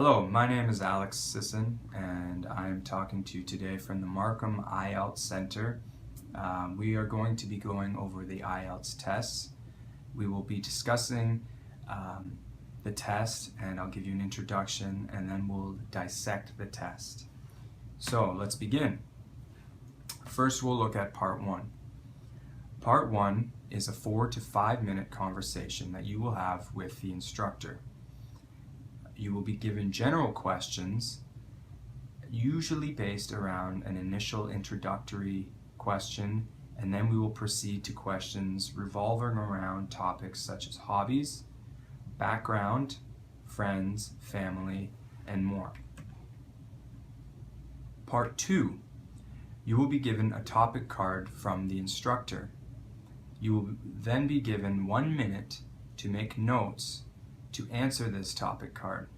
Hello, my name is Alex Sisson, and I'm talking to you today from the Markham IELTS Center. We are going to be going over the IELTS tests. We will be discussing the test, and I'll give you an introduction, and then we'll dissect the test. So let's begin. First, we'll look at Part 1. Part 1 is a 4 to 5 minute conversation that you will have with the instructor. You will be given general questions, usually based around an initial introductory question, and then we will proceed to questions revolving around topics such as hobbies, background, friends, family, and more. Part 2, you will be given a topic card from the instructor. You will then be given 1 minute to make notes to answer this topic card.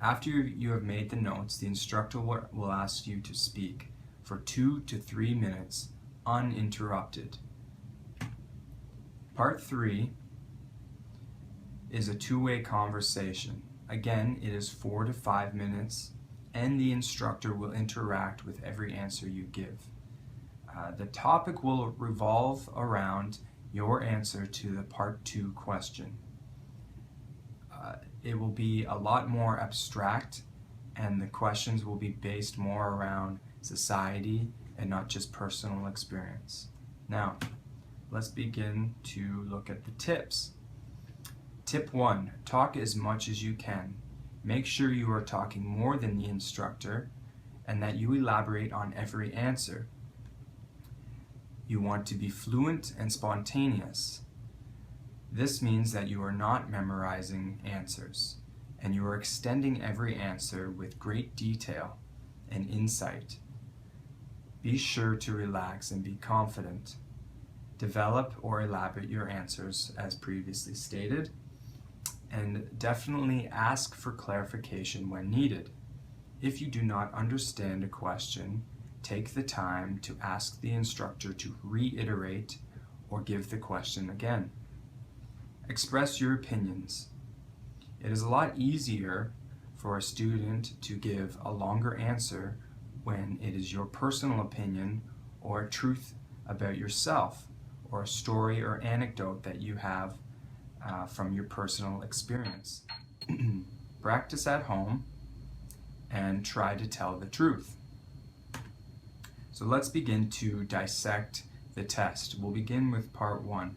After you have made the notes, the instructor will ask you to speak for 2 to 3 minutes uninterrupted. Part 3 is a two-way conversation. Again, it is 4 to 5 minutes, and the instructor will interact with every answer you give. The topic will revolve around your answer to the Part 2 question. It will be a lot more abstract, and the questions will be based more around society and not just personal experience. Now, let's begin to look at the tips. Tip 1, talk as much as you can. Make sure you are talking more than the instructor and that you elaborate on every answer. You want to be fluent and spontaneous. This means that you are not memorizing answers, and you are extending every answer with great detail and insight. Be sure to relax and be confident. Develop or elaborate your answers as previously stated, and definitely ask for clarification when needed. If you do not understand a question, take the time to ask the instructor to reiterate or give the question again. Express your opinions. It is a lot easier for a student to give a longer answer when it is your personal opinion or a truth about yourself or a story or anecdote that you have from your personal experience. Practice at home and try to tell the truth. So let's begin to dissect the test. We'll begin with Part 1.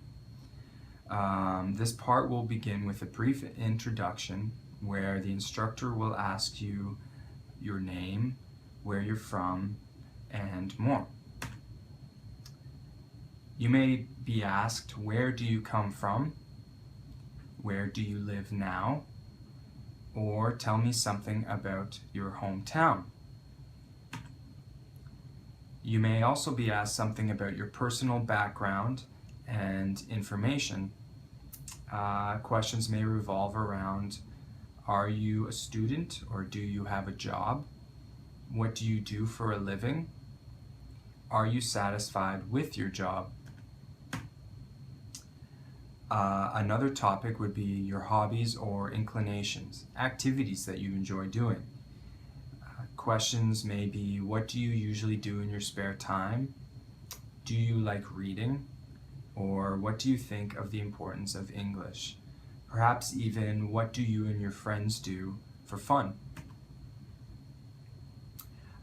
This part will begin with a brief introduction where the instructor will ask you your name, where you're from, and more. You may be asked, where do you come from? Where do you live now? Or tell me something about your hometown. You may also be asked something about your personal background and information. Questions may revolve around, are you a student or do you have a job? What do you do for a living? Are you satisfied with your job? Another topic would be your hobbies or inclinations, activities that you enjoy doing. Questions may be, what do you usually do in your spare time? Do you like reading? Or what do you think of the importance of English? Perhaps even, what do you and your friends do for fun?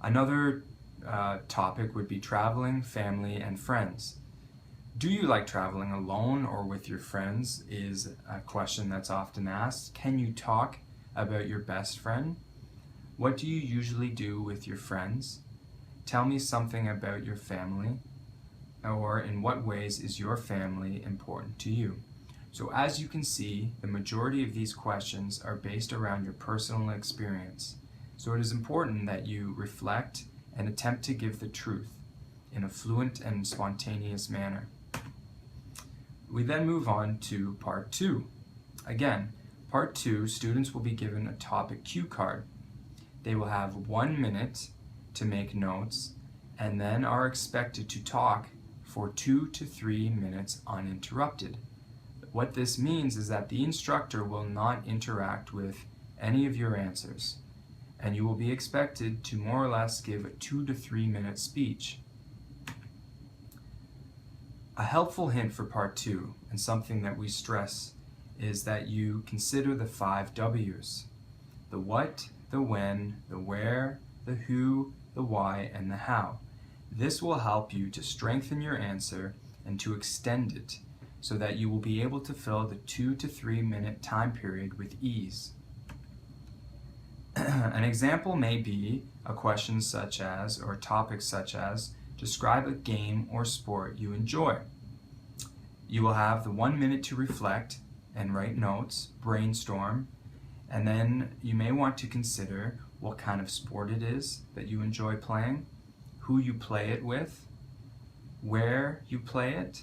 Another topic would be traveling, family, and friends. Do you like traveling alone or with your friends is a question that's often asked. Can you talk about your best friend? What do you usually do with your friends? Tell me something about your family. Or in what ways is your family important to you? So as you can see, the majority of these questions are based around your personal experience. So it is important that you reflect and attempt to give the truth in a fluent and spontaneous manner. We then move on to Part 2. Again, Part 2, students will be given a topic cue card. They will have 1 minute to make notes and then are expected to talk for 2 to 3 minutes uninterrupted. What this means is that the instructor will not interact with any of your answers. and you will be expected to more or less give a 2 to 3 minute speech. A helpful hint for part 2, and something that we stress, is that you consider the 5 W's: the what, the when, the where, the who, the why, and the how. This will help you to strengthen your answer and to extend it so that you will be able to fill the 2 to 3 minute time period with ease. An example may be a question such as, or a topic such as, describe a game or sport you enjoy. You will have the 1 minute to reflect and write notes, brainstorm, and then you may want to consider what kind of sport it is that you enjoy playing, who you play it with, where you play it,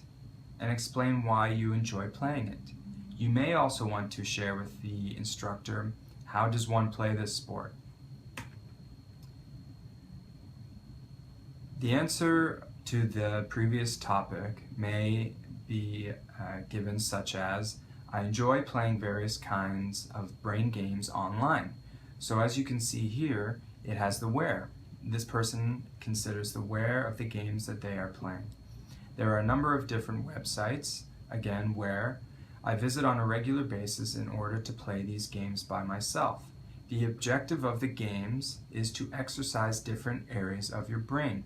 and explain why you enjoy playing it. You may also want to share with the instructor, how does one play this sport? The answer to the previous topic may be given such as, I enjoy playing various kinds of brain games online. So as you can see here, it has the where. This person considers the where of the games that they are playing. There are a number of different websites, again where, I visit on a regular basis in order to play these games by myself. The objective of the games is to exercise different areas of your brain.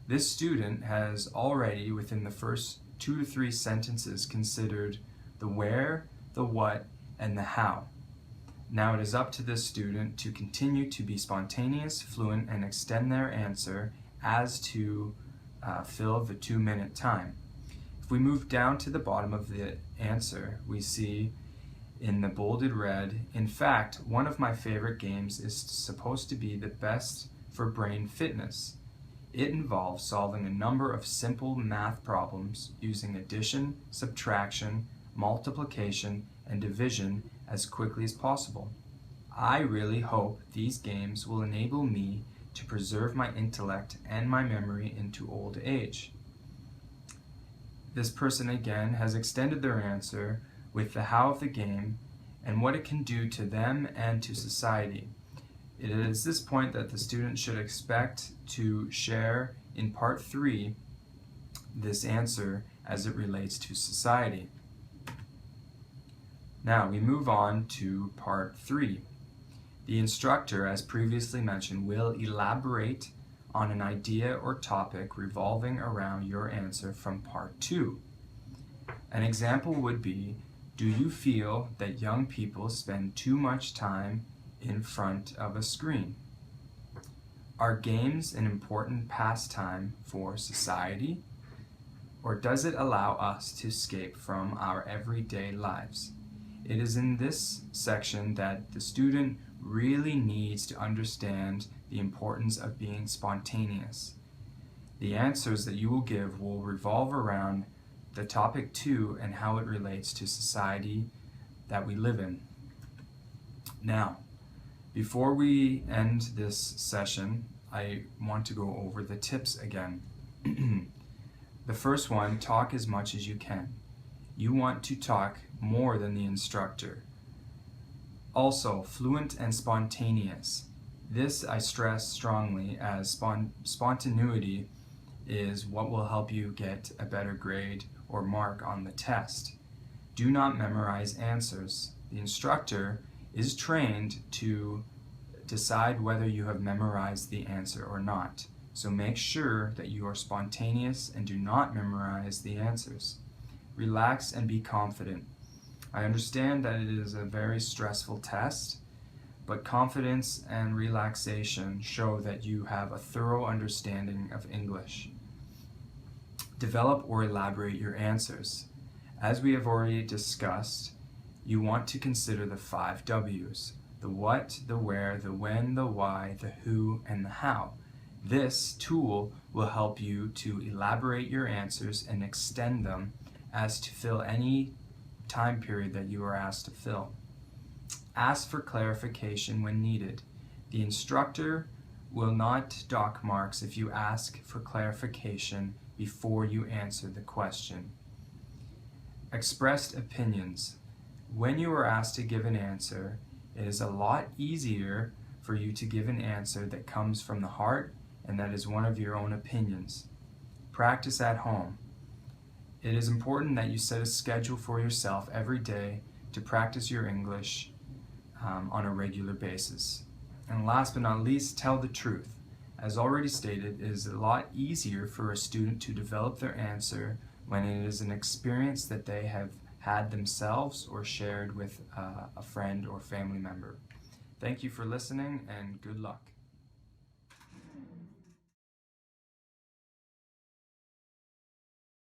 This student has already, within the first 2 to 3 sentences, considered the where, the what, and the how. Now it is up to this student to continue to be spontaneous, fluent, and extend their answer as to fill the 2 minute time. If we move down to the bottom of the answer, we see in the bolded red, in fact, one of my favorite games is supposed to be the best for brain fitness. It involves solving a number of simple math problems using addition, subtraction, multiplication, and division as quickly as possible. I really hope these games will enable me to preserve my intellect and my memory into old age. This person again has extended their answer with the how of the game and what it can do to them and to society. It is this point that the student should expect to share in part 3 this answer as it relates to society. Now we move on to part 3. The instructor, as previously mentioned, will elaborate on an idea or topic revolving around your answer from part 2. An example would be, do you feel that young people spend too much time in front of a screen? Are games an important pastime for society? Or does it allow us to escape from our everyday lives? It is in this section that the student really needs to understand the importance of being spontaneous. The answers that you will give will revolve around the topic 2 and how it relates to society that we live in. Now, before we end this session, I want to go over the tips again. The first one, talk as much as you can. You want to talk more than the instructor. Also, fluent and spontaneous. This I stress strongly, as spontaneity is what will help you get a better grade or mark on the test. Do not memorize answers. The instructor is trained to decide whether you have memorized the answer or not. So make sure that you are spontaneous and do not memorize the answers. Relax and be confident. I understand that it is a very stressful test, but confidence and relaxation show that you have a thorough understanding of English. Develop or elaborate your answers. As we have already discussed, you want to consider the 5 W's: the what, the where, the when, the why, the who, and the how. This tool will help you to elaborate your answers and extend them as to fill any time period that you are asked to fill. Ask for clarification when needed. The instructor will not dock marks if you ask for clarification before you answer the question. Expressed opinions. When you are asked to give an answer, it is a lot easier for you to give an answer that comes from the heart and that is one of your own opinions. Practice at home. It is important that you set a schedule for yourself every day to practice your English on a regular basis. And last but not least, tell the truth. As already stated, it is a lot easier for a student to develop their answer when it is an experience that they have had themselves or shared with a friend or family member. Thank you for listening and good luck.